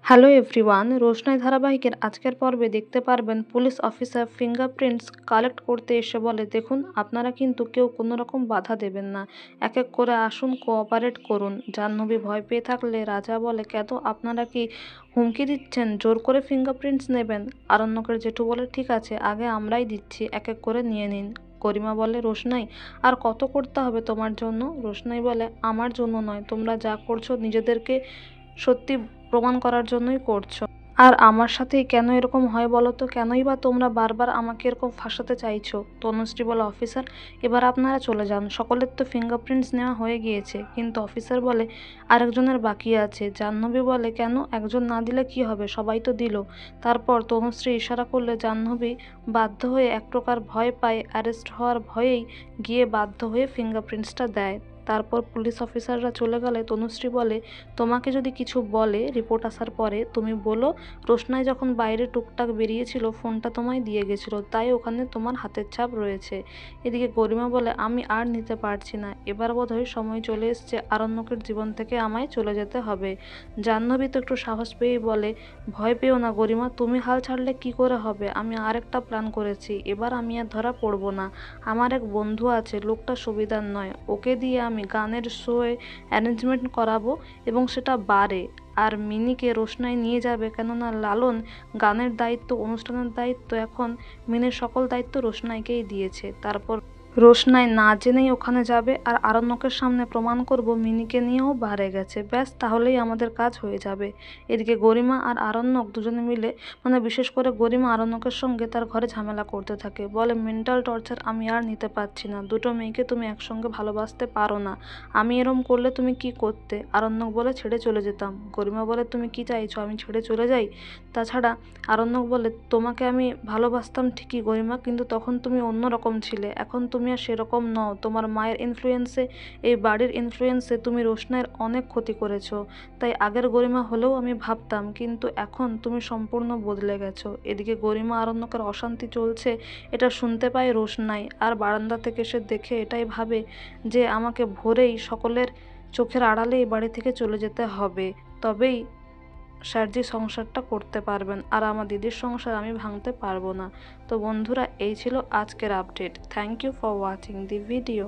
Hello everyone, রোশনাই ধারাবাহিকের আজকের পর্বে দেখতে পারবেন পুলিশ অফিসার ফিঙ্গারপ্রিন্টস কালেক্ট করতে এসে বলে, দেখুন আপনারা কিন্তু কেউ কোনো রকম বাধা দেবেন না, এক এক করে আসুন, কোঅপারেট করুন। জাহ্নবী ভয় পেয়ে থাকলে রাজা বলে, কেন আপনারা কি হুমকি দিচ্ছেন, জোর করে ফিঙ্গারপ্রিন্টস নেবেন? আরণ্যকের জেঠু বলে, ঠিক আছে, আগে আমরাই দিচ্ছি, এক এক করে নিয়ে নিন। গরিমা বলে, রোশনাই আর কত করতে হবে তোমার জন্য? রোশনাই বলে, আমার জন্য নয়, তোমরা যা করছো নিজেদেরকে সত্যি প্রমাণ করার জন্যই করছো। আর আমার সাথেই কেন এরকম হয় বলো তো? কেনই বা তোমরা বারবার আমাকে এরকম ফাঁসাতে চাইছো? তনুশ্রী বলে, অফিসার এবার আপনারা চলে যান, সকলের তো ফিঙ্গারপ্রিন্টস নেওয়া হয়ে গিয়েছে। কিন্তু অফিসার বলে, আরেকজনের বাকি আছে। জাহ্নবী বলে, কেন, একজন না দিলে কি হবে, সবাই তো দিল। তারপর তনুশ্রী ইশারা করলে জাহ্নবী বাধ্য হয়ে এক প্রকার ভয় পায়, অ্যারেস্ট হওয়ার ভয়েই গিয়ে বাধ্য হয়ে ফিঙ্গারপ্রিন্টসটা দেয়। তারপর পুলিশ অফিসাররা চলে গেলে তনুশ্রী বলে, তোমাকে যদি কিছু বলে রিপোর্ট আসার পরে, তুমি বলো রোশনাই যখন বাইরে টুকটাক বেরিয়েছিল ফোনটা তোমায় দিয়ে গেছিলো, তাই ওখানে তোমার হাতের ছাপ রয়েছে। এদিকে গরিমা বলে, আমি আর নিতে পারছি না, এবার বোধহয় সময় চলে এসছে আরণ্যকের জীবন থেকে আমায় চলে যেতে হবে। জাহ্নবী তো একটু সাহস পেয়েই বলে, ভয় পেও না গরিমা, তুমি হাল ছাড়লে কি করে হবে, আমি আরেকটা প্ল্যান করেছি, এবার আমি আর ধরা পড়বো না। আমার এক বন্ধু আছে, লোকটা সুবিধার নয়, ওকে দিয়ে আমি গানের শোয়ে অ্যারেঞ্জমেন্ট করাবো এবং সেটা বারে। আর মিনিকে রোশনাই নিয়ে যাবে, কেননা লালন গানের দায়িত্ব, অনুষ্ঠানের দায়িত্ব এখন মিনের সকল দায়িত্ব রোশনাইকেই দিয়েছে। তারপর রোশনাই না জেনেই ওখানে যাবে আর আরণ্যকের সামনে প্রমাণ করব মিনিকে নিয়েও বারে গেছে, ব্যাস তাহলেই আমাদের কাজ হয়ে যাবে। এদিকে গরিমা আর আরণ্যক দুজনে মিলে, বিশেষ করে গরিমা আরণ্যকের সঙ্গে তার ঘরে ঝামেলা করতে থাকে, বলে মেন্টাল টর্চার আমি আর নিতে পারছি না, দুটো মেয়েকে তুমি একসঙ্গে ভালোবাসতে পারো না, আমি এরম করলে তুমি কি করতে? আরণ্যক বলে, ছেড়ে চলে যেতাম। গরিমা বলে, তুমি কি চাইছো আমি ছেড়ে চলে যাই? তাছাড়া আরণ্যক বলে, তোমাকে আমি ভালোবাসতাম ঠিকই গরিমা, কিন্তু তখন তুমি অন্য রকম ছিলে, এখন তুমি আর সেরকম নও, তোমার মায়ের ইনফ্লুয়েন্সে, এই বাড়ির ইনফ্লুয়েন্সে তুমি রোশনাইয়ের অনেক ক্ষতি করেছো। তাই আগের গরিমা হলেও আমি ভাবতাম, কিন্তু এখন তুমি সম্পূর্ণ বদলে গেছো। এদিকে গরিমা আরণ্যকের অশান্তি চলছে, এটা শুনতে পায় রোশনাই, আর বারান্দা থেকে সে দেখে এটাই ভাবে যে আমাকে ভোরেই সকলের চোখের আড়ালে এই বাড়ি থেকে চলে যেতে হবে, তবেই স্যারজি সংসারটা করতে পারবেন, আর আমার দিদির সংসার আমি ভাঙতে পারবো না। তো বন্ধুরা, এই ছিল আজকের update. Thank you for watching the video.